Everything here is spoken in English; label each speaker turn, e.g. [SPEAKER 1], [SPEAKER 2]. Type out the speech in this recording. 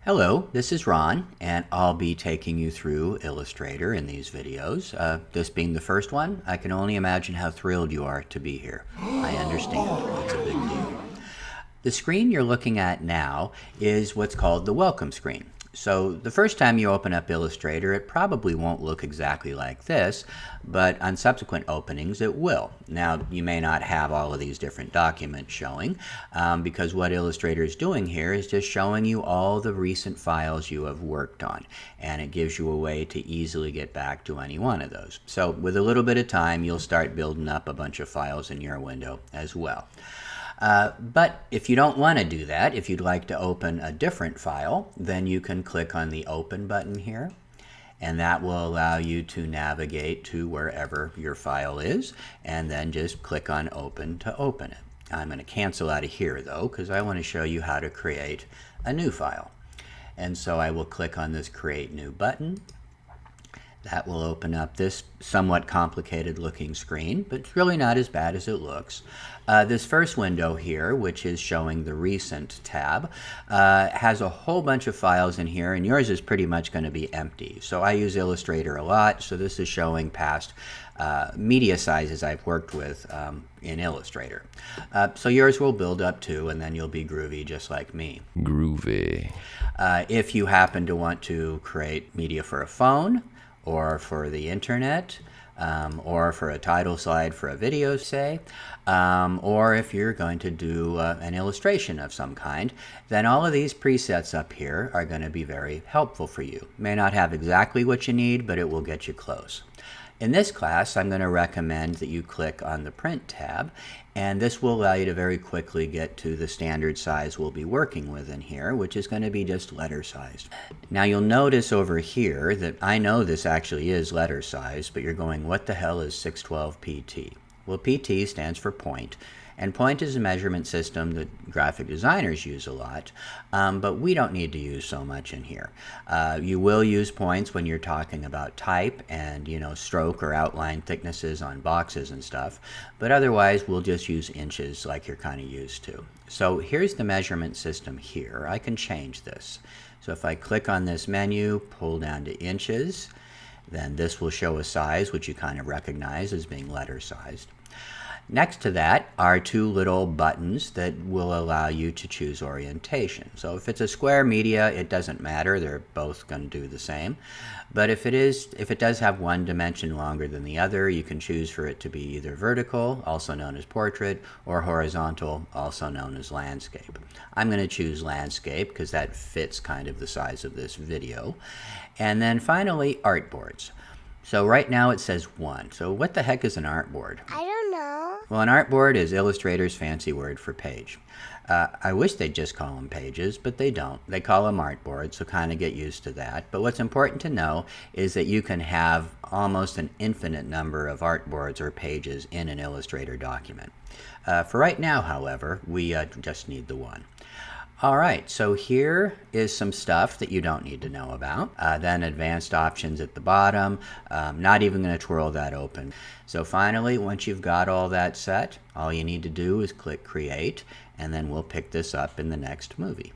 [SPEAKER 1] Hello, this is Ron, and I'll be taking you through Illustrator in these videos. This being the first one, I can only imagine how thrilled you are to be here. I understand, it's a big deal. The screen you're looking at now is what's called the welcome screen. So the first time you open up Illustrator, it probably won't look exactly like this, but on subsequent openings it will. Now, you may not have all of these different documents showing, because what Illustrator is doing here is just showing you all the recent files you have worked on, and it gives you a way to easily get back to any one of those. So with a little bit of time, you'll start building up a bunch of files in your window as well. But if you don't want to do that, if you'd like to open a different file, then you can click on the Open button here, and that will allow you to navigate to wherever your file is, and then just click on Open to open it. I'm going to cancel out of here though, because I want to show you how to create a new file. And so I will click on this Create New button. That will open up this somewhat complicated looking screen, but it's really not as bad as it looks. This first window here, which is showing the Recent tab, has a whole bunch of files in here, and yours is pretty much going to be empty. So I use Illustrator a lot, so this is showing past media sizes I've worked with in Illustrator. So yours will build up too, and then you'll be groovy just like me.
[SPEAKER 2] Groovy.
[SPEAKER 1] If you happen to want to create media for a phone, or for the internet, or for a title slide for a video, say, or if you're going to do an illustration of some kind, then all of these presets up here are going to be very helpful for you. May not have exactly what you need, but it will get you close. In this class, I'm going to recommend that you click on the Print tab, and this will allow you to very quickly get to the standard size we'll be working with in here, which is going to be just letter sized. Now you'll notice over here that I know this actually is letter size, but you're going, what the hell is 612 PT? Well, PT stands for point. And point is a measurement system that graphic designers use a lot, but we don't need to use so much in here. You will use points when you're talking about type and, stroke or outline thicknesses on boxes and stuff, but otherwise we'll just use inches like you're kind of used to. So here's the measurement system here. I can change this. So if I click on this menu, pull down to inches, then this will show a size which you kind of recognize as being letter sized. Next to that are two little buttons that will allow you to choose orientation. So if it's a square media, it doesn't matter. They're both going to do the same. But if it does have one dimension longer than the other, you can choose for it to be either vertical, also known as portrait, or horizontal, also known as landscape. I'm going to choose landscape because that fits kind of the size of this video. And then finally, artboards. So right now it says 1. So what the heck is an artboard?
[SPEAKER 3] I don't know.
[SPEAKER 1] Well, an artboard is Illustrator's fancy word for page. I wish they'd just call them pages, but they don't. They call them artboards, so kind of get used to that. But what's important to know is that you can have almost an infinite number of artboards or pages in an Illustrator document. For right now, however, we just need the 1. All right, so here is some stuff that you don't need to know about. Then advanced options at the bottom. Not even going to twirl that open. So finally, once you've got all that set, all you need to do is click Create, and then we'll pick this up in the next movie.